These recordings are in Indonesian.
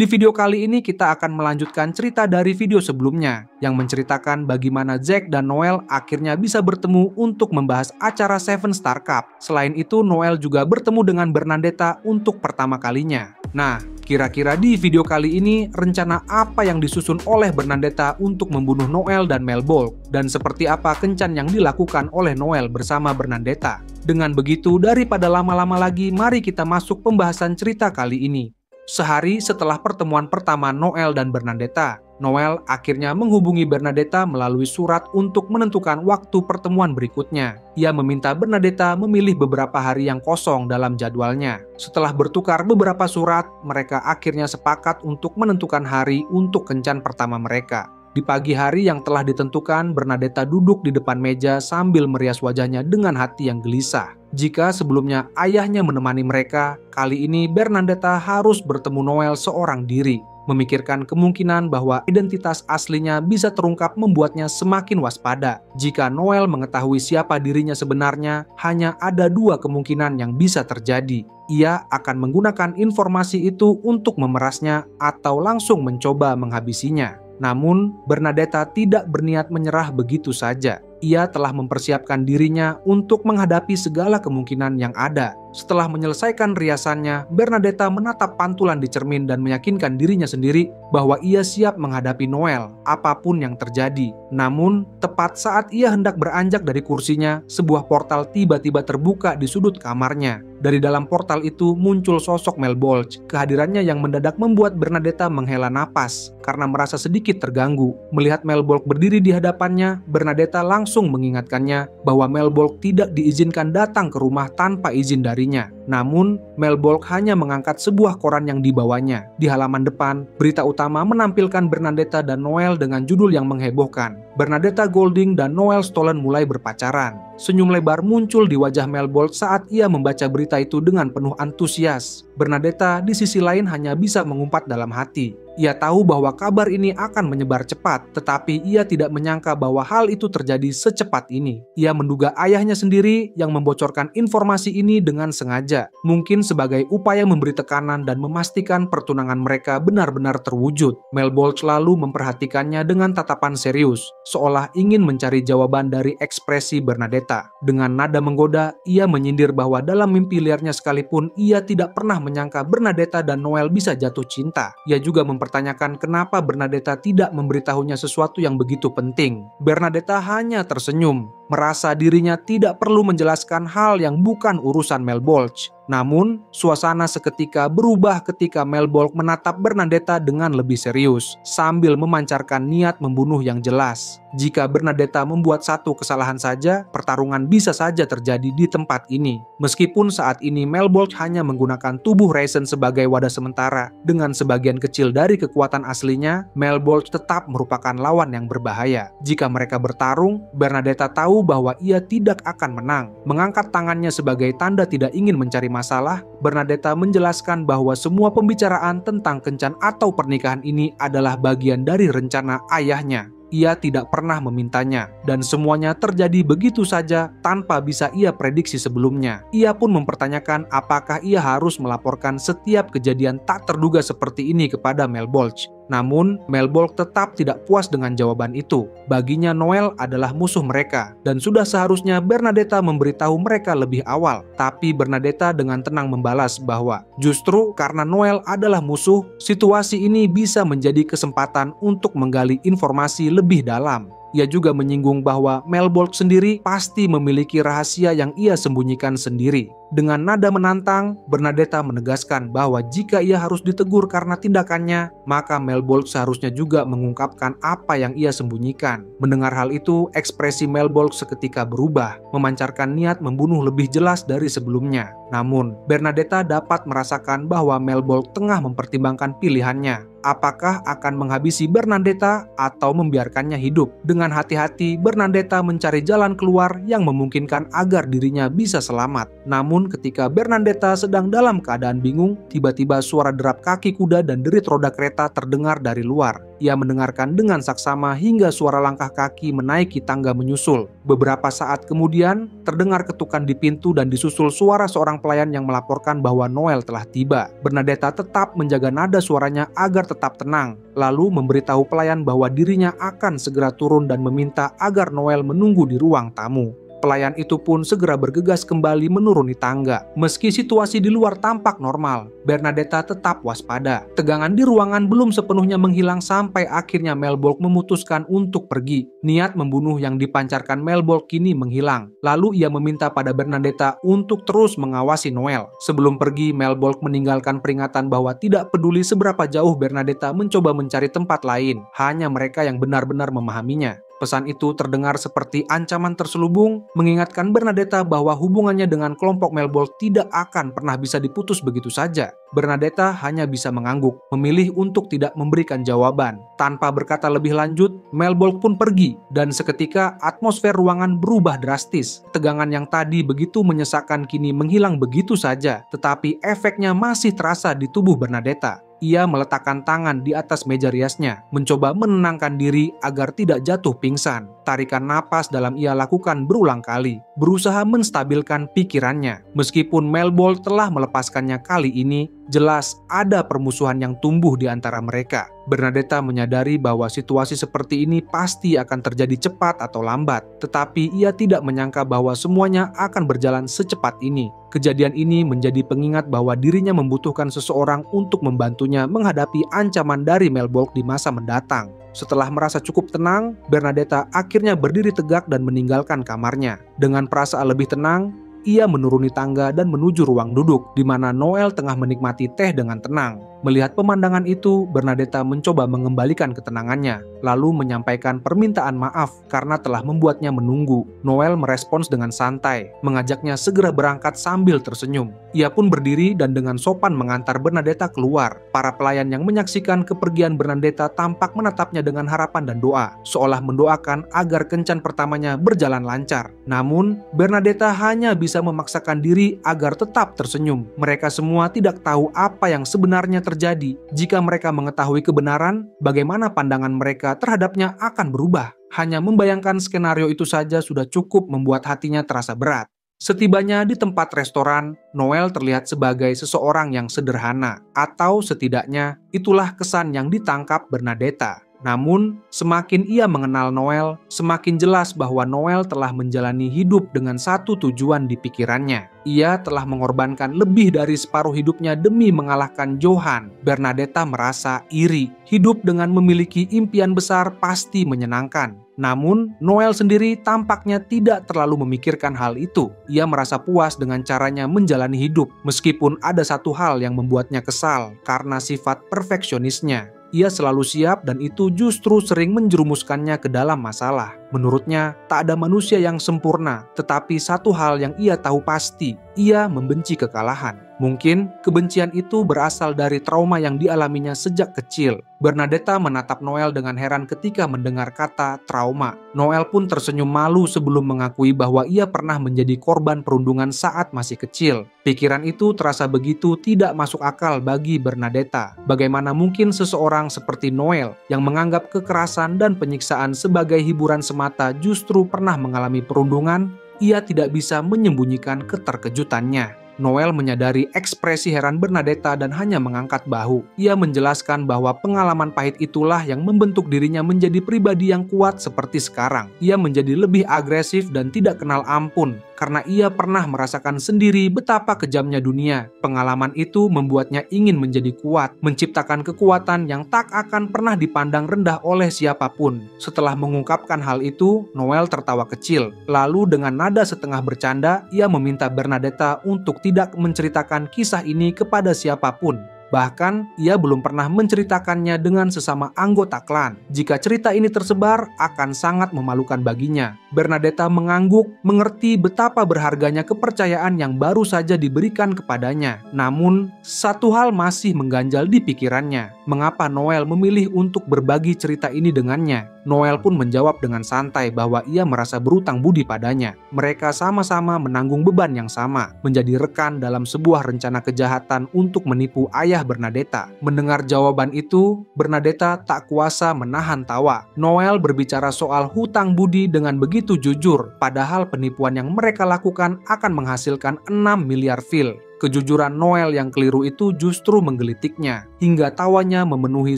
Di video kali ini kita akan melanjutkan cerita dari video sebelumnya yang menceritakan bagaimana Jack dan Noel akhirnya bisa bertemu untuk membahas acara Seven Star Cup. Selain itu, Noel juga bertemu dengan Bernadetta untuk pertama kalinya. Nah, kira-kira di video kali ini rencana apa yang disusun oleh Bernadetta untuk membunuh Noel dan Mel Bolk? Dan seperti apa kencan yang dilakukan oleh Noel bersama Bernadetta? Dengan begitu, daripada lama-lama lagi, mari kita masuk pembahasan cerita kali ini. Sehari setelah pertemuan pertama Noel dan Bernadetta, Noel akhirnya menghubungi Bernadetta melalui surat untuk menentukan waktu pertemuan berikutnya. Ia meminta Bernadetta memilih beberapa hari yang kosong dalam jadwalnya. Setelah bertukar beberapa surat, mereka akhirnya sepakat untuk menentukan hari untuk kencan pertama mereka. Di pagi hari yang telah ditentukan, Bernadetta duduk di depan meja sambil merias wajahnya dengan hati yang gelisah. Jika sebelumnya ayahnya menemani mereka, kali ini Bernadetta harus bertemu Noel seorang diri. Memikirkan kemungkinan bahwa identitas aslinya bisa terungkap membuatnya semakin waspada. Jika Noel mengetahui siapa dirinya sebenarnya, hanya ada dua kemungkinan yang bisa terjadi. Ia akan menggunakan informasi itu untuk memerasnya atau langsung mencoba menghabisinya. Namun, Bernadetta tidak berniat menyerah begitu saja. Ia telah mempersiapkan dirinya untuk menghadapi segala kemungkinan yang ada. Setelah menyelesaikan riasannya, Bernadetta menatap pantulan di cermin dan meyakinkan dirinya sendiri bahwa ia siap menghadapi Noel, apapun yang terjadi. Namun, tepat saat ia hendak beranjak dari kursinya, sebuah portal tiba-tiba terbuka di sudut kamarnya. Dari dalam portal itu muncul sosok Mel Bolk. Kehadirannya yang mendadak membuat Bernadetta menghela napas karena merasa sedikit terganggu. Melihat Mel Bolk berdiri di hadapannya, Bernadetta langsung mengingatkannya bahwa Mel Bolk tidak diizinkan datang ke rumah tanpa izin darinya. Namun, Mel Bolk hanya mengangkat sebuah koran yang dibawanya. Di halaman depan, berita utama menampilkan Bernadetta dan Noel dengan judul yang menghebohkan. Bernadetta Golding dan Noel Stolen mulai berpacaran. Senyum lebar muncul di wajah Mel Bolk saat ia membaca berita itu dengan penuh antusias. Bernadetta di sisi lain hanya bisa mengumpat dalam hati. Ia tahu bahwa kabar ini akan menyebar cepat, tetapi ia tidak menyangka bahwa hal itu terjadi secepat ini. Ia menduga ayahnya sendiri yang membocorkan informasi ini dengan sengaja, mungkin sebagai upaya memberi tekanan dan memastikan pertunangan mereka benar-benar terwujud. Mel Bolk selalu memperhatikannya dengan tatapan serius, seolah ingin mencari jawaban dari ekspresi Bernadetta. Dengan nada menggoda, ia menyindir bahwa dalam mimpi liarnya sekalipun ia tidak pernah menyangka Bernadetta dan Noel bisa jatuh cinta. Ia juga mempertanyakan kenapa Bernadetta tidak memberitahunya sesuatu yang begitu penting. Bernadetta hanya tersenyum, merasa dirinya tidak perlu menjelaskan hal yang bukan urusan Mel Bolk. Namun, suasana seketika berubah ketika Mel Bolk menatap Bernadetta dengan lebih serius, sambil memancarkan niat membunuh yang jelas. Jika Bernadetta membuat satu kesalahan saja, pertarungan bisa saja terjadi di tempat ini. Meskipun saat ini Mel Bolk hanya menggunakan tubuh Raisin sebagai wadah sementara, dengan sebagian kecil dari kekuatan aslinya, Mel Bolk tetap merupakan lawan yang berbahaya. Jika mereka bertarung, Bernadetta tahu bahwa ia tidak akan menang. Mengangkat tangannya sebagai tanda tidak ingin mencari masalah, Bernadetta menjelaskan bahwa semua pembicaraan tentang kencan atau pernikahan ini adalah bagian dari rencana ayahnya. Ia tidak pernah memintanya, dan semuanya terjadi begitu saja tanpa bisa ia prediksi sebelumnya. Ia pun mempertanyakan apakah ia harus melaporkan setiap kejadian tak terduga seperti ini kepada Mel Bolk. Namun, Mel Bolk tetap tidak puas dengan jawaban itu. Baginya Noel adalah musuh mereka, dan sudah seharusnya Bernadetta memberitahu mereka lebih awal. Tapi Bernadetta dengan tenang membalas bahwa justru karena Noel adalah musuh, situasi ini bisa menjadi kesempatan untuk menggali informasi lebih dalam. Ia juga menyinggung bahwa Mel Bolk sendiri pasti memiliki rahasia yang ia sembunyikan sendiri. Dengan nada menantang, Bernadetta menegaskan bahwa jika ia harus ditegur karena tindakannya, maka Mel Bolk seharusnya juga mengungkapkan apa yang ia sembunyikan. Mendengar hal itu, ekspresi Mel Bolk seketika berubah, memancarkan niat membunuh lebih jelas dari sebelumnya. Namun, Bernadetta dapat merasakan bahwa Mel Bolk tengah mempertimbangkan pilihannya. Apakah akan menghabisi Bernadetta atau membiarkannya hidup? Dengan hati-hati, Bernadetta mencari jalan keluar yang memungkinkan agar dirinya bisa selamat. Namun Namun ketika Bernadetta sedang dalam keadaan bingung, tiba-tiba suara derap kaki kuda dan derit roda kereta terdengar dari luar. Ia mendengarkan dengan saksama hingga suara langkah kaki menaiki tangga menyusul. Beberapa saat kemudian, terdengar ketukan di pintu dan disusul suara seorang pelayan yang melaporkan bahwa Noel telah tiba. Bernadetta tetap menjaga nada suaranya agar tetap tenang, lalu memberitahu pelayan bahwa dirinya akan segera turun dan meminta agar Noel menunggu di ruang tamu. Pelayan itu pun segera bergegas kembali menuruni tangga. Meski situasi di luar tampak normal, Bernadetta tetap waspada. Tegangan di ruangan belum sepenuhnya menghilang sampai akhirnya Malbolge memutuskan untuk pergi. Niat membunuh yang dipancarkan Malbolge kini menghilang. Lalu ia meminta pada Bernadetta untuk terus mengawasi Noel. Sebelum pergi, Malbolge meninggalkan peringatan bahwa tidak peduli seberapa jauh Bernadetta mencoba mencari tempat lain, hanya mereka yang benar-benar memahaminya. Pesan itu terdengar seperti ancaman terselubung, mengingatkan Bernadetta bahwa hubungannya dengan kelompok Malbolge tidak akan pernah bisa diputus begitu saja. Bernadetta hanya bisa mengangguk, memilih untuk tidak memberikan jawaban. Tanpa berkata lebih lanjut, Malbolge pun pergi, dan seketika atmosfer ruangan berubah drastis. Tegangan yang tadi begitu menyesakkan kini menghilang begitu saja, tetapi efeknya masih terasa di tubuh Bernadetta. Ia meletakkan tangan di atas meja riasnya, mencoba menenangkan diri agar tidak jatuh pingsan. Tarikan napas dalam ia lakukan berulang kali, berusaha menstabilkan pikirannya. Meskipun Malbolge telah melepaskannya kali ini, jelas ada permusuhan yang tumbuh di antara mereka. Bernadetta menyadari bahwa situasi seperti ini pasti akan terjadi cepat atau lambat, tetapi ia tidak menyangka bahwa semuanya akan berjalan secepat ini. Kejadian ini menjadi pengingat bahwa dirinya membutuhkan seseorang untuk membantunya menghadapi ancaman dari Malbolge di masa mendatang. Setelah merasa cukup tenang, Bernadetta akhirnya berdiri tegak dan meninggalkan kamarnya. Dengan perasaan lebih tenang, ia menuruni tangga dan menuju ruang duduk, di mana Noel tengah menikmati teh dengan tenang. Melihat pemandangan itu, Bernadetta mencoba mengembalikan ketenangannya, lalu menyampaikan permintaan maaf karena telah membuatnya menunggu. Noel merespons dengan santai, mengajaknya segera berangkat sambil tersenyum. Ia pun berdiri dan dengan sopan mengantar Bernadetta keluar. Para pelayan yang menyaksikan kepergian Bernadetta tampak menatapnya dengan harapan dan doa, seolah mendoakan agar kencan pertamanya berjalan lancar. Namun, Bernadetta hanya bisa memaksakan diri agar tetap tersenyum. Mereka semua tidak tahu apa yang sebenarnya terjadi. Jika mereka mengetahui kebenaran, bagaimana pandangan mereka terhadapnya akan berubah. Hanya membayangkan skenario itu saja sudah cukup membuat hatinya terasa berat. Setibanya di tempat restoran, Noel terlihat sebagai seseorang yang sederhana, atau setidaknya itulah kesan yang ditangkap Bernadetta. Namun, semakin ia mengenal Noel, semakin jelas bahwa Noel telah menjalani hidup dengan satu tujuan di pikirannya. Ia telah mengorbankan lebih dari separuh hidupnya demi mengalahkan Johan. Bernadetta merasa iri. Hidup dengan memiliki impian besar pasti menyenangkan. Namun, Noel sendiri tampaknya tidak terlalu memikirkan hal itu. Ia merasa puas dengan caranya menjalani hidup, meskipun ada satu hal yang membuatnya kesal karena sifat perfeksionisnya. Ia selalu siap dan itu justru sering menjerumuskannya ke dalam masalah. Menurutnya, tak ada manusia yang sempurna, tetapi satu hal yang ia tahu pasti, ia membenci kekalahan. Mungkin kebencian itu berasal dari trauma yang dialaminya sejak kecil. Bernadetta menatap Noel dengan heran ketika mendengar kata trauma. Noel pun tersenyum malu sebelum mengakui bahwa ia pernah menjadi korban perundungan saat masih kecil. Pikiran itu terasa begitu tidak masuk akal bagi Bernadetta. Bagaimana mungkin seseorang seperti Noel yang menganggap kekerasan dan penyiksaan sebagai hiburan semata justru pernah mengalami perundungan? Ia tidak bisa menyembunyikan keterkejutannya. Noel menyadari ekspresi heran Bernadetta dan hanya mengangkat bahu. Ia menjelaskan bahwa pengalaman pahit itulah yang membentuk dirinya menjadi pribadi yang kuat seperti sekarang. Ia menjadi lebih agresif dan tidak kenal ampun karena ia pernah merasakan sendiri betapa kejamnya dunia. Pengalaman itu membuatnya ingin menjadi kuat, menciptakan kekuatan yang tak akan pernah dipandang rendah oleh siapapun. Setelah mengungkapkan hal itu, Noel tertawa kecil. Lalu dengan nada setengah bercanda, ia meminta Bernadetta untuk tidak menceritakan kisah ini kepada siapapun. Bahkan, ia belum pernah menceritakannya dengan sesama anggota klan. Jika cerita ini tersebar, akan sangat memalukan baginya. Bernadetta mengangguk, mengerti betapa berharganya kepercayaan yang baru saja diberikan kepadanya. Namun, satu hal masih mengganjal di pikirannya. Mengapa Noel memilih untuk berbagi cerita ini dengannya? Noel pun menjawab dengan santai bahwa ia merasa berutang budi padanya. Mereka sama-sama menanggung beban yang sama, menjadi rekan dalam sebuah rencana kejahatan untuk menipu ayah Bernadetta. Mendengar jawaban itu, Bernadetta tak kuasa menahan tawa. Noel berbicara soal hutang budi dengan begitu jujur, padahal penipuan yang mereka lakukan akan menghasilkan 6 miliar fil. Kejujuran Noel yang keliru itu justru menggelitiknya, hingga tawanya memenuhi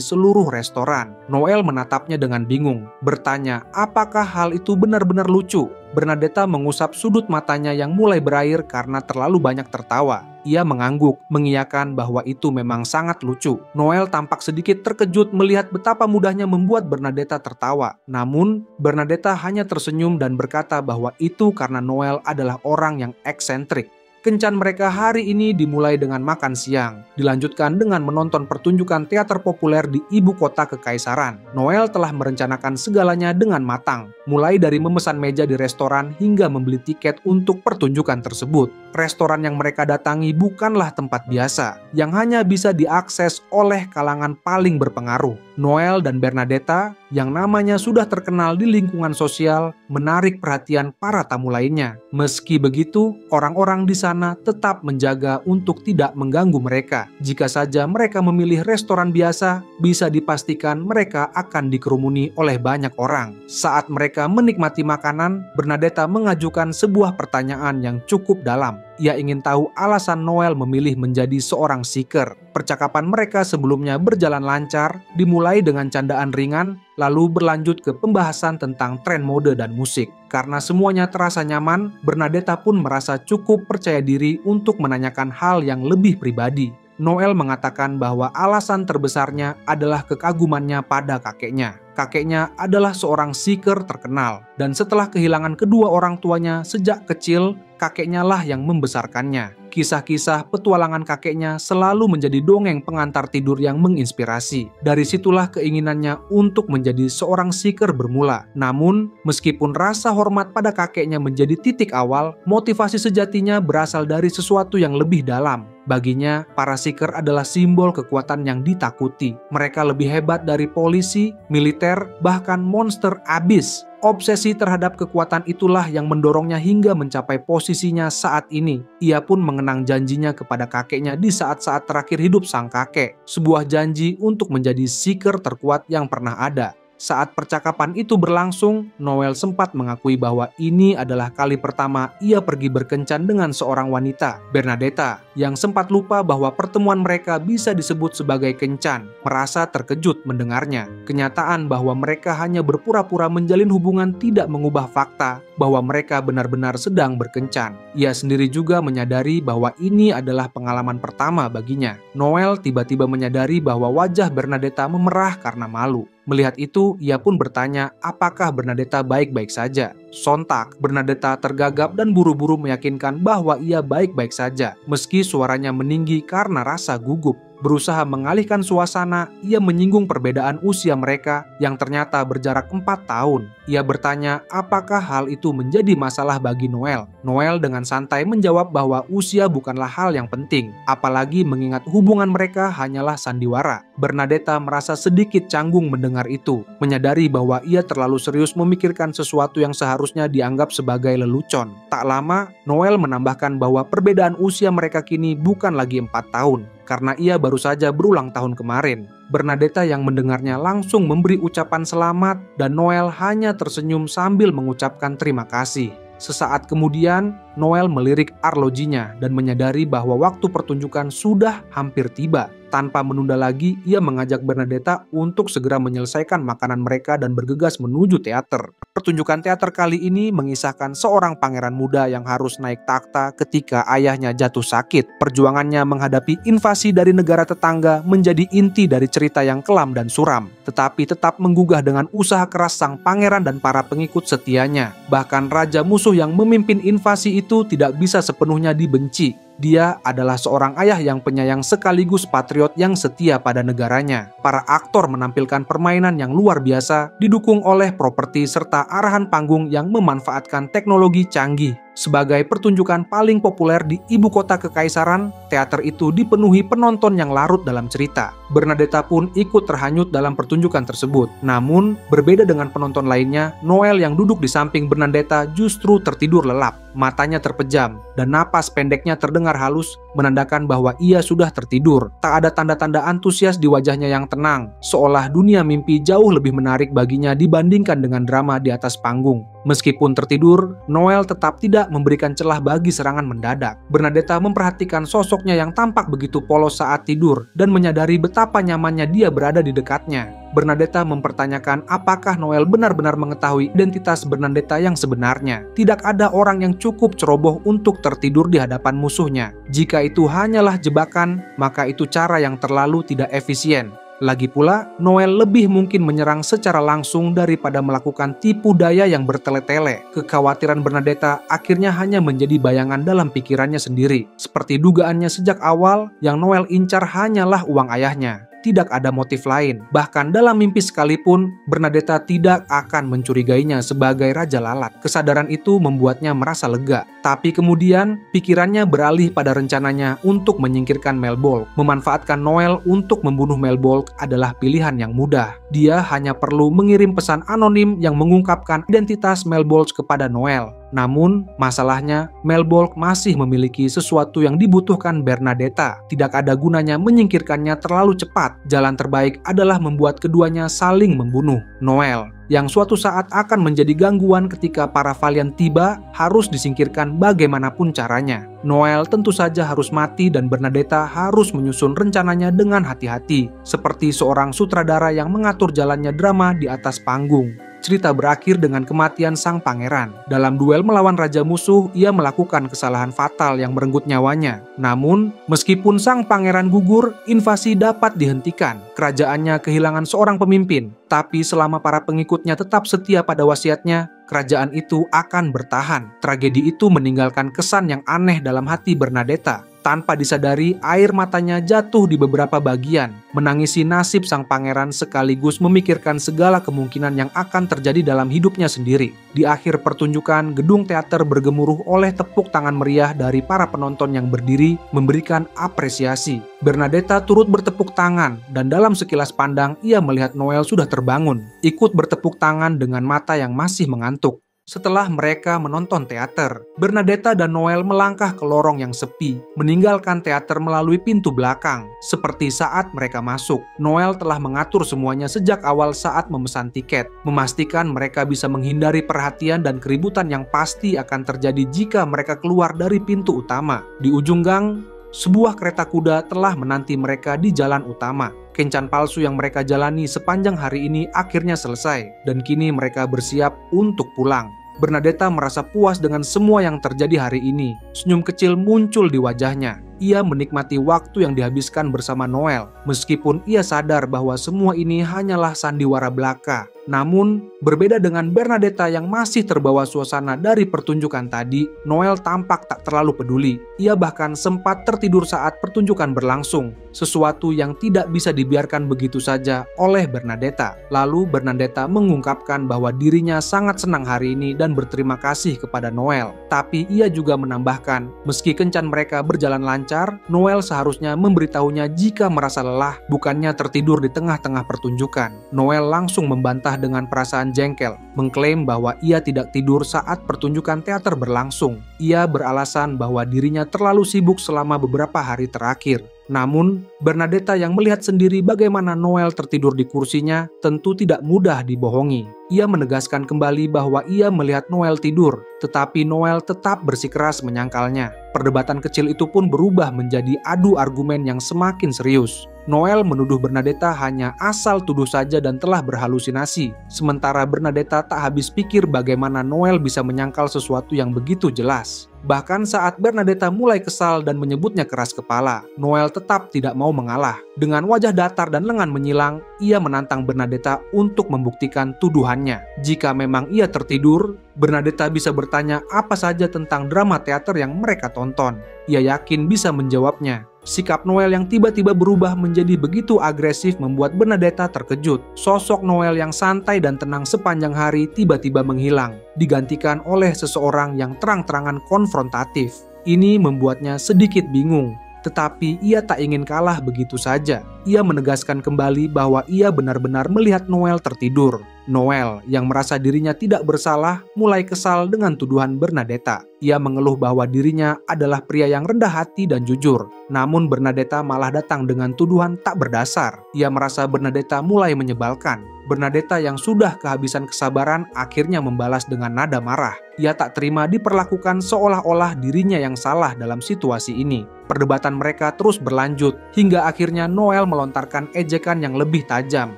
seluruh restoran. Noel menatapnya dengan bingung, bertanya apakah hal itu benar-benar lucu. Bernadetta mengusap sudut matanya yang mulai berair karena terlalu banyak tertawa. Ia mengangguk, mengiyakan bahwa itu memang sangat lucu. Noel tampak sedikit terkejut melihat betapa mudahnya membuat Bernadetta tertawa. Namun, Bernadetta hanya tersenyum dan berkata bahwa itu karena Noel adalah orang yang eksentrik. Kencan mereka hari ini dimulai dengan makan siang, dilanjutkan dengan menonton pertunjukan teater populer di ibu kota kekaisaran. Noel telah merencanakan segalanya dengan matang, mulai dari memesan meja di restoran hingga membeli tiket untuk pertunjukan tersebut. Restoran yang mereka datangi bukanlah tempat biasa, yang hanya bisa diakses oleh kalangan paling berpengaruh. Noel dan Bernadetta, yang namanya sudah terkenal di lingkungan sosial, menarik perhatian para tamu lainnya. Meski begitu, orang-orang di sana tetap menjaga untuk tidak mengganggu mereka. Jika saja mereka memilih restoran biasa, bisa dipastikan mereka akan dikerumuni oleh banyak orang. Saat mereka menikmati makanan, Bernadetta mengajukan sebuah pertanyaan yang cukup dalam. Ia ingin tahu alasan Noel memilih menjadi seorang seeker. Percakapan mereka sebelumnya berjalan lancar, dimulai dengan candaan ringan, lalu berlanjut ke pembahasan tentang tren mode dan musik. Karena semuanya terasa nyaman, Bernadetta pun merasa cukup percaya diri untuk menanyakan hal yang lebih pribadi. Noel mengatakan bahwa alasan terbesarnya adalah kekagumannya pada kakeknya. Kakeknya adalah seorang seeker terkenal, dan setelah kehilangan kedua orang tuanya sejak kecil, kakeknya lah yang membesarkannya. Kisah-kisah petualangan kakeknya selalu menjadi dongeng pengantar tidur yang menginspirasi. Dari situlah keinginannya untuk menjadi seorang seeker bermula. Namun, meskipun rasa hormat pada kakeknya menjadi titik awal, motivasi sejatinya berasal dari sesuatu yang lebih dalam. Baginya, para seeker adalah simbol kekuatan yang ditakuti. Mereka lebih hebat dari polisi, militer, bahkan monster abis. Obsesi terhadap kekuatan itulah yang mendorongnya hingga mencapai posisinya saat ini. Ia pun mengenang janjinya kepada kakeknya di saat-saat terakhir hidup sang kakek. Sebuah janji untuk menjadi seeker terkuat yang pernah ada. Saat percakapan itu berlangsung, Noel sempat mengakui bahwa ini adalah kali pertama ia pergi berkencan dengan seorang wanita, Bernadetta, yang sempat lupa bahwa pertemuan mereka bisa disebut sebagai kencan, merasa terkejut mendengarnya. Kenyataan bahwa mereka hanya berpura-pura menjalin hubungan tidak mengubah fakta bahwa mereka benar-benar sedang berkencan. Ia sendiri juga menyadari bahwa ini adalah pengalaman pertama baginya. Noel tiba-tiba menyadari bahwa wajah Bernadetta memerah karena malu. Melihat itu, ia pun bertanya apakah Bernadetta baik-baik saja. Sontak, Bernadetta tergagap dan buru-buru meyakinkan bahwa ia baik-baik saja, meski suaranya meninggi karena rasa gugup. Berusaha mengalihkan suasana, ia menyinggung perbedaan usia mereka yang ternyata berjarak 4 tahun. Ia bertanya apakah hal itu menjadi masalah bagi Noel. Noel dengan santai menjawab bahwa usia bukanlah hal yang penting, apalagi mengingat hubungan mereka hanyalah sandiwara. Bernadetta merasa sedikit canggung mendengar itu, menyadari bahwa ia terlalu serius memikirkan sesuatu yang seharusnya dianggap sebagai lelucon. Tak lama, Noel menambahkan bahwa perbedaan usia mereka kini bukan lagi 4 tahun, karena ia baru saja berulang tahun kemarin. Bernadetta yang mendengarnya langsung memberi ucapan selamat dan Noel hanya tersenyum sambil mengucapkan terima kasih. Sesaat kemudian, Noel melirik arlojinya dan menyadari bahwa waktu pertunjukan sudah hampir tiba. Tanpa menunda lagi, ia mengajak Bernadetta untuk segera menyelesaikan makanan mereka dan bergegas menuju teater. Pertunjukan teater kali ini mengisahkan seorang pangeran muda yang harus naik takhta ketika ayahnya jatuh sakit. Perjuangannya menghadapi invasi dari negara tetangga menjadi inti dari cerita yang kelam dan suram, tetapi tetap menggugah dengan usaha keras sang pangeran dan para pengikut setianya. Bahkan raja musuh yang memimpin invasi itu tidak bisa sepenuhnya dibenci. Dia adalah seorang ayah yang penyayang sekaligus patriot yang setia pada negaranya. Para aktor menampilkan permainan yang luar biasa, didukung oleh properti serta arahan panggung yang memanfaatkan teknologi canggih. Sebagai pertunjukan paling populer di ibu kota kekaisaran, teater itu dipenuhi penonton yang larut dalam cerita. Bernadetta pun ikut terhanyut dalam pertunjukan tersebut. Namun, berbeda dengan penonton lainnya, Noel yang duduk di samping Bernadetta justru tertidur lelap. Matanya terpejam, dan napas pendeknya terdengar halus, menandakan bahwa ia sudah tertidur. Tak ada tanda-tanda antusias di wajahnya yang tenang, seolah dunia mimpi jauh lebih menarik baginya dibandingkan dengan drama di atas panggung. Meskipun tertidur, Noel tetap tidak memberikan celah bagi serangan mendadak. Bernadetta memperhatikan sosoknya yang tampak begitu polos saat tidur, dan menyadari betapa nyamannya dia berada di dekatnya. Bernadetta mempertanyakan apakah Noel benar-benar mengetahui identitas Bernadetta yang sebenarnya. Tidak ada orang yang cukup ceroboh untuk tertidur di hadapan musuhnya. Jika itu hanyalah jebakan, maka itu cara yang terlalu tidak efisien. Lagi pula, Noel lebih mungkin menyerang secara langsung daripada melakukan tipu daya yang bertele-tele. Kekhawatiran Bernadetta akhirnya hanya menjadi bayangan dalam pikirannya sendiri. Seperti dugaannya sejak awal, yang Noel incar hanyalah uang ayahnya. Tidak ada motif lain. Bahkan dalam mimpi sekalipun, Bernadetta tidak akan mencurigainya sebagai Raja Lalat. Kesadaran itu membuatnya merasa lega. Tapi kemudian, pikirannya beralih pada rencananya untuk menyingkirkan Malbolge. Memanfaatkan Noel untuk membunuh Malbolge adalah pilihan yang mudah. Dia hanya perlu mengirim pesan anonim yang mengungkapkan identitas Malbolge kepada Noel. Namun, masalahnya, Malbolge masih memiliki sesuatu yang dibutuhkan Bernadetta. Tidak ada gunanya menyingkirkannya terlalu cepat. Jalan terbaik adalah membuat keduanya saling membunuh. Noel, yang suatu saat akan menjadi gangguan ketika para Valiant tiba, harus disingkirkan bagaimanapun caranya. Noel tentu saja harus mati dan Bernadetta harus menyusun rencananya dengan hati-hati, seperti seorang sutradara yang mengatur jalannya drama di atas panggung. Cerita berakhir dengan kematian sang pangeran. Dalam duel melawan raja musuh, ia melakukan kesalahan fatal yang merenggut nyawanya. Namun, meskipun sang pangeran gugur, invasi dapat dihentikan. Kerajaannya kehilangan seorang pemimpin, tapi selama para pengikutnya tetap setia pada wasiatnya, kerajaan itu akan bertahan. Tragedi itu meninggalkan kesan yang aneh dalam hati Bernadetta. Tanpa disadari, air matanya jatuh di beberapa bagian, menangisi nasib sang pangeran sekaligus memikirkan segala kemungkinan yang akan terjadi dalam hidupnya sendiri. Di akhir pertunjukan, gedung teater bergemuruh oleh tepuk tangan meriah dari para penonton yang berdiri memberikan apresiasi. Bernadetta turut bertepuk tangan, dan dalam sekilas pandang ia melihat Noel sudah terbangun, ikut bertepuk tangan dengan mata yang masih mengantuk. Setelah mereka menonton teater, Bernadetta dan Noel melangkah ke lorong yang sepi, meninggalkan teater melalui pintu belakang. Seperti saat mereka masuk, Noel telah mengatur semuanya sejak awal saat memesan tiket, memastikan mereka bisa menghindari perhatian dan keributan yang pasti akan terjadi jika mereka keluar dari pintu utama. Di ujung gang, sebuah kereta kuda telah menanti mereka di jalan utama. Kencan palsu yang mereka jalani sepanjang hari ini akhirnya selesai, dan kini mereka bersiap untuk pulang. Bernadetta merasa puas dengan semua yang terjadi hari ini. Senyum kecil muncul di wajahnya. Ia menikmati waktu yang dihabiskan bersama Noel, meskipun ia sadar bahwa semua ini hanyalah sandiwara belaka. Namun, berbeda dengan Bernadetta yang masih terbawa suasana dari pertunjukan tadi, Noel tampak tak terlalu peduli. Ia bahkan sempat tertidur saat pertunjukan berlangsung, sesuatu yang tidak bisa dibiarkan begitu saja oleh Bernadetta. Lalu Bernadetta mengungkapkan bahwa dirinya sangat senang hari ini dan berterima kasih kepada Noel. Tapi ia juga menambahkan, meski kencan mereka berjalan lancar, Noel seharusnya memberitahunya jika merasa lelah, bukannya tertidur di tengah-tengah pertunjukan. Noel langsung membantah dengan perasaan jengkel, mengklaim bahwa ia tidak tidur saat pertunjukan teater berlangsung. Ia beralasan bahwa dirinya terlalu sibuk selama beberapa hari terakhir. Namun, Bernadetta yang melihat sendiri bagaimana Noel tertidur di kursinya tentu tidak mudah dibohongi. Ia menegaskan kembali bahwa ia melihat Noel tidur, tetapi Noel tetap bersikeras menyangkalnya. Perdebatan kecil itu pun berubah menjadi adu argumen yang semakin serius. Noel menuduh Bernadetta hanya asal tuduh saja dan telah berhalusinasi, sementara Bernadetta tak habis pikir bagaimana Noel bisa menyangkal sesuatu yang begitu jelas. Bahkan saat Bernadetta mulai kesal dan menyebutnya keras kepala, Noel tetap tidak mau mengalah. Dengan wajah datar dan lengan menyilang, ia menantang Bernadetta untuk membuktikan tuduhannya. Jika memang ia tertidur, Bernadetta bisa bertanya apa saja tentang drama teater yang mereka tonton. Ia yakin bisa menjawabnya. Sikap Noel yang tiba-tiba berubah menjadi begitu agresif membuat Bernadetta terkejut. Sosok Noel yang santai dan tenang sepanjang hari tiba-tiba menghilang, digantikan oleh seseorang yang terang-terangan konfrontatif. Ini membuatnya sedikit bingung. Tetapi ia tak ingin kalah begitu saja. Ia menegaskan kembali bahwa ia benar-benar melihat Noel tertidur. Noel, yang merasa dirinya tidak bersalah, mulai kesal dengan tuduhan Bernadetta. Ia mengeluh bahwa dirinya adalah pria yang rendah hati dan jujur. Namun Bernadetta malah datang dengan tuduhan tak berdasar. Ia merasa Bernadetta mulai menyebalkan. Bernadetta yang sudah kehabisan kesabaran akhirnya membalas dengan nada marah. Ia tak terima diperlakukan seolah-olah dirinya yang salah dalam situasi ini. Perdebatan mereka terus berlanjut, hingga akhirnya Noel melontarkan ejekan yang lebih tajam.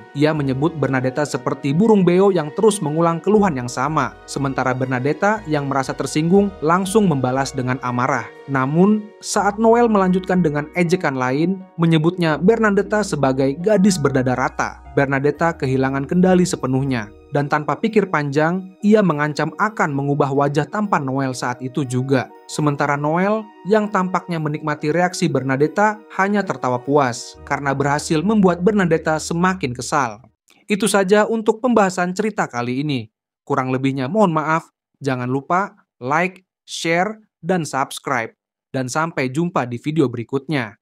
Ia menyebut Bernadetta seperti burung beo yang terus mengulang keluhan yang sama. Sementara Bernadetta yang merasa tersinggung langsung membalas dengan amarah. Namun, saat Noel melanjutkan dengan ejekan lain, menyebutnya Bernadetta sebagai gadis berdada rata, Bernadetta kehilangan kendali sepenuhnya. Dan tanpa pikir panjang, ia mengancam akan mengubah wajah tampan Noel saat itu juga. Sementara Noel, yang tampaknya menikmati reaksi Bernadetta, hanya tertawa puas karena berhasil membuat Bernadetta semakin kesal. Itu saja untuk pembahasan cerita kali ini. Kurang lebihnya mohon maaf. Jangan lupa like, share, dan subscribe. Dan sampai jumpa di video berikutnya.